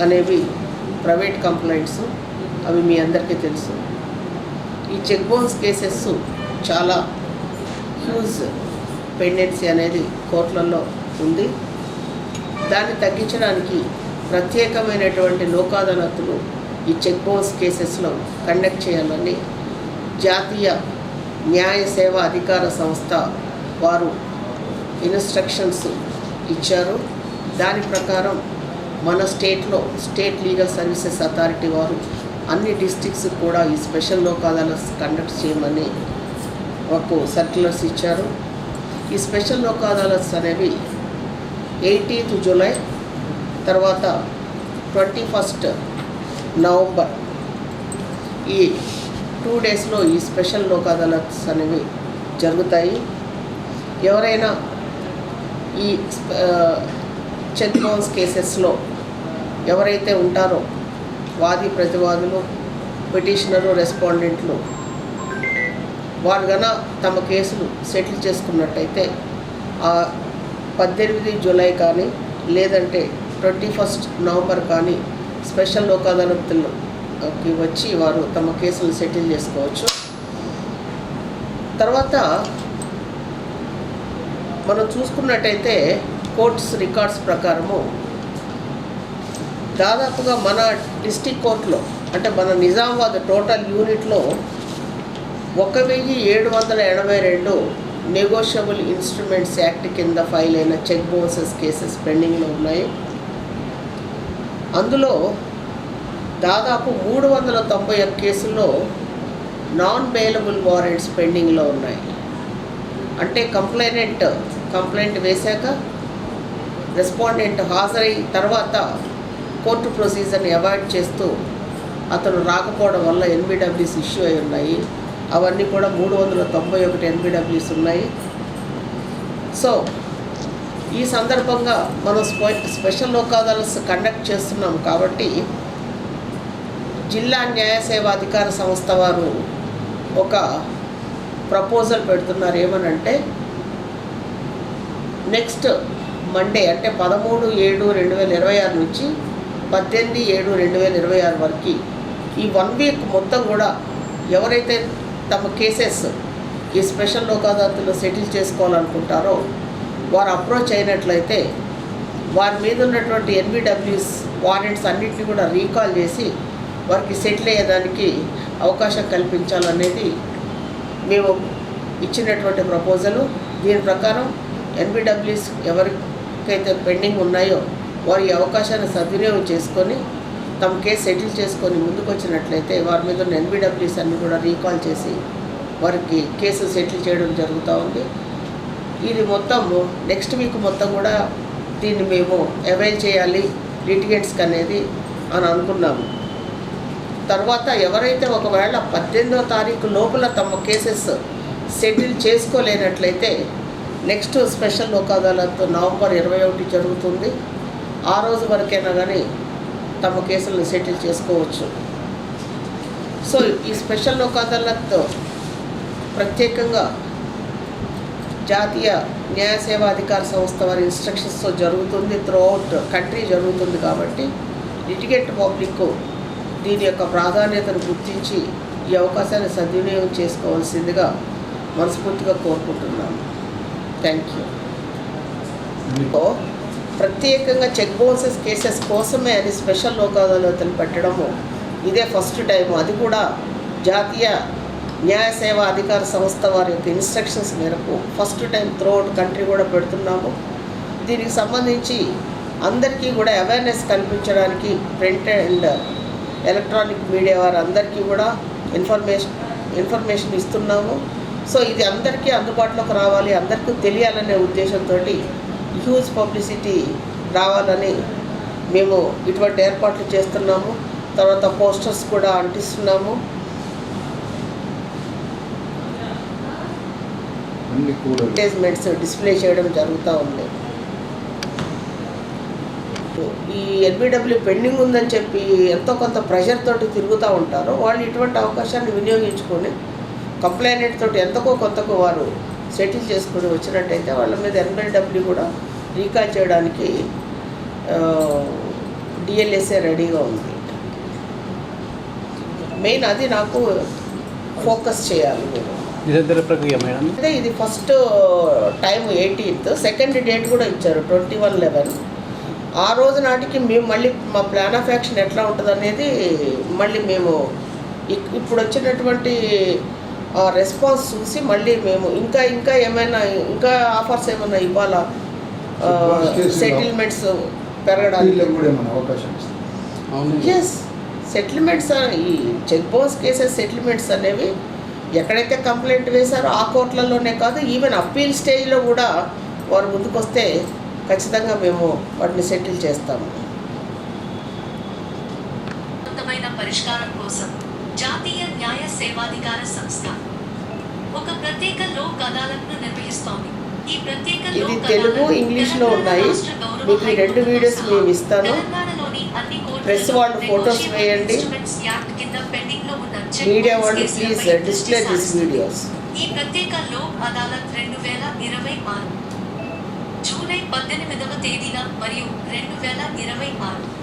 అనేవి private complaints, అవి మీ అందరికీ తెలుసు. ఈ చెక్ బౌన్స్ కేసెస్ చాలా హ్యూజ్ పెండెన్సీ అనేది కోర్టులలో ఉంది. దాన్ని తగ్గించడానికి ప్రత్యేకమైనటువంటి లోక్ అదాలతులు ఈ చెక్ బౌన్స్ కేసెస్లో కండక్ట్ చేయాలని జాతీయ న్యాయ సేవా అధికార సంస్థ వారు ఇన్స్ట్రక్షన్స్ ఇచ్చారు. దాని ప్రకారం మన స్టేట్లో స్టేట్ లీగల్ సర్వీసెస్ అథారిటీ వారు అన్ని డిస్ట్రిక్ట్స్ కూడా ఈ స్పెషల్ లోక్ అదాలత్స్ కండక్ట్ చేయమని ఒక సర్క్యులర్స్ ఇచ్చారు. ఈ స్పెషల్ లోక్ అదాలత్స్ అనేవి 18th జూలై తర్వాత 21st నవంబర్ ఈ 2 డేస్లో ఈ స్పెషల్ లోక్ అదాలత్స్ అనేవి జరుగుతాయి. ఎవరైనా ఈ చెక్ బౌన్స్ కేసెస్లో ఎవరైతే ఉంటారో వాది ప్రతివాదులు, పిటిషనరు, రెస్పాండెంట్లు వారు గన తమ కేసులు సెటిల్ చేసుకున్నట్టయితే ఆ 18 జూలై కానీ లేదంటే 21st నవంబర్ కానీ స్పెషల్ లోక్ అదాలత్కి వచ్చి వారు తమ కేసులు సెటిల్ చేసుకోవచ్చు. తర్వాత మనం చూసుకున్నట్టయితే కోర్ట్స్ రికార్డ్స్ ప్రకారము దాదాపుగా మన డిస్టిక్ కోర్టులో అంటే మన నిజామాబాద్ టోటల్ యూనిట్లో 1782 నెగోషియబుల్ ఇన్స్ట్రుమెంట్స్ యాక్ట్ కింద ఫైల్ అయిన చెక్ బౌన్సెస్ కేసెస్ పెండింగ్లో ఉన్నాయి. అందులో దాదాపు 391 కేసుల్లో నాన్ బెయిలబుల్ వారెంట్స్ పెండింగ్లో ఉన్నాయి. అంటే కంప్లైంట్ వేశాక రెస్పాండెంట్ హాజరై తర్వాత కోర్టు ప్రొసీజర్ని అవాయిడ్ చేస్తూ అతను రాకపోవడం వల్ల ఎన్బిడబ్ల్యూస్ ఇష్యూ అయి ఉన్నాయి. అవన్నీ కూడా 391 ఎన్బిడబ్ల్యూస్ ఉన్నాయి. సో ఈ సందర్భంగా మనం స్పెషల్ లోక్ అదాలత్స్ కండక్ట్ చేస్తున్నాం కాబట్టి జిల్లా న్యాయ సేవా అధికార సంస్థ వారు ఒక ప్రపోజల్ పెడుతున్నారు. ఏమనంటే నెక్స్ట్ మండే అంటే 13/7/2026 నుంచి 18/7/2026 వరకు ఈ 1 వీక్ మొత్తం కూడా ఎవరైతే తమ కేసెస్ ఈ స్పెషల్ లోక్ అదాలత్లో సెటిల్ చేసుకోవాలనుకుంటారో వారు అప్రోచ్ అయినట్లయితే వారి మీద ఉన్నటువంటి ఎన్బిడబ్ల్యూస్ వారెంట్స్ అన్నింటినీ కూడా రీకాల్ చేసి వారికి సెటిల్ అయ్యేదానికి అవకాశం కల్పించాలనేది మేము ఇచ్చినటువంటి ప్రపోజలు. దీని ప్రకారం ఎన్బిడబ్ల్యూస్ ఎవరికైతే పెండింగ్ ఉన్నాయో వారి అవకాశాన్ని సద్వినియోగం చేసుకొని తమ కేసు సెటిల్ చేసుకొని ముందుకు వచ్చినట్లయితే వారి మీద ఉన్న ఎన్బిడబ్ల్యూస్ అన్ని కూడా రీకాల్ చేసి వారికి కేసు సెటిల్ చేయడం జరుగుతూ ఉంది. ఇది మొత్తం నెక్స్ట్ వీక్ మొత్తం కూడా దీన్ని మేము అవైల్ చేయాలి లిటిగెంట్స్కి అనేది అని అనుకున్నాము. తర్వాత ఎవరైతే ఒకవేళ 18వ తారీఖు లోపల తమ కేసెస్ సెటిల్ చేసుకోలేనట్లయితే next special Lok Adalat November 21 జరుగుతుంది. ఆ రోజు వరకైనా కానీ తమ కేసులను సెటిల్ చేసుకోవచ్చు. సో ఈ స్పెషల్ లోక్ అదాలత్ ప్రత్యేకంగా జాతీయ న్యాయ సేవా అధికార సంస్థ వారి ఇన్స్ట్రక్షన్స్తో జరుగుతుంది. త్రూఅవుట్ కంట్రీ జరుగుతుంది కాబట్టి లిటిగెంట్ పబ్లిక్ దీని యొక్క ప్రాధాన్యతను గుర్తించి ఈ అవకాశాన్ని సద్వినియోగం చేసుకోవాల్సిందిగా మనస్ఫూర్తిగా కోరుకుంటున్నాను. Thank you. ప్రత్యేకంగా చెక్ బౌన్సెస్ కేసెస్ కోసమే అది స్పెషల్ లోక్ అదాలత్లు పెట్టడము ఇదే ఫస్ట్ టైము. అది కూడా జాతీయ న్యాయ సేవా అధికార సంస్థ వారి యొక్క ఇన్స్ట్రక్షన్స్ మేరకు ఫస్ట్ టైం త్రూఅవుట్ కంట్రీ కూడా పెడుతున్నాము. దీనికి సంబంధించి అందరికీ కూడా అవేర్నెస్ కల్పించడానికి ప్రింట్ అండ్ ఎలక్ట్రానిక్ మీడియా వారు అందరికీ కూడా ఇన్ఫర్మేషన్ ఇస్తున్నాము. సో ఇది అందరికీ అందుబాటులోకి రావాలి, అందరికీ తెలియాలనే ఉద్దేశంతో హ్యూజ్ పబ్లిసిటీ రావాలని మేము ఇటువంటి ఏర్పాట్లు చేస్తున్నాము. తర్వాత పోస్టర్స్ కూడా అంటిస్తున్నాము. అడ్వర్టైజ్మెంట్స్ డిస్ప్లే చేయడం జరుగుతూ ఉంది. ఈ ఎన్బిడబ్ల్యూ పెండింగ్ ఉందని చెప్పి ఎంతో కొంత ప్రెషర్ తోటి తిరుగుతూ ఉంటారో వాళ్ళు ఇటువంటి అవకాశాన్ని వినియోగించుకొని కంప్లైంట్ తోటి ఎంతకో కొంతకు వారు సెటిల్ చేసుకొని వచ్చినట్టయితే వాళ్ళ మీద ఎన్బిడబ్ల్యూ కూడా రీకాల్ చేయడానికి డిఎల్ఎస్ఏ రెడీగా ఉంది. మెయిన్ అది నాకు ఫోకస్ చేయాలి మీరు. నిరంతర ప్రక్రియ మేడం. అదే ఇది first time 18th, second date కూడా ఇచ్చారు 21/11. ఆ రోజు నాటికి మేము మళ్ళీ మా ప్లాన్ ఆఫ్ యాక్షన్ ఎట్లా ఉంటుంది అనేది మళ్ళీ మేము ఇప్పుడు వచ్చినటువంటి రెస్పాన్స్ చూసి మళ్ళీ మేము ఇంకా ఏమైనా ఇంకా ఆఫర్స్ ఏమైనా ఇవ్వాలా, సెటిల్మెంట్స్ పెరగడానికి. ఎస్, సెటిల్మెంట్స్ ఈ చెక్ బౌన్స్ కేసెస్ సెటిల్మెంట్స్ అనేవి ఎక్కడైతే కంప్లైంట్ వేశారో ఆ కోర్టులలోనే కాదు, ఈవెన్ అప్పీల్ స్టేజ్లో కూడా వారు ముందుకొస్తే ఖచ్చితంగా మేము వాటిని సెటిల్ చేస్తాము. పరిష్కారం కోసం జాతీయ న్యాయ సేవాధికార సంస్థ ఒక ప్రత్యేక లోక్ అదాలత్ను నిర్వహిస్తోంది. ఈ ప్రత్యేక ఇది తెలుగు ఇంగ్లీష్లో ఉన్నాయి. మీకు ఈ 2 వీడియోస్ మేము ఇస్తాను. ప్రెస్ వాళ్ళు ఫొటోస్ వేయండి, మీడియా వాళ్ళు ప్లీజ్ డిస్ప్లే దిస్ వీడియోస్. ఈ ప్రత్యేక లోక్ అదాలత్ 2026 జూలై 18వ తేదీన మరియు 2026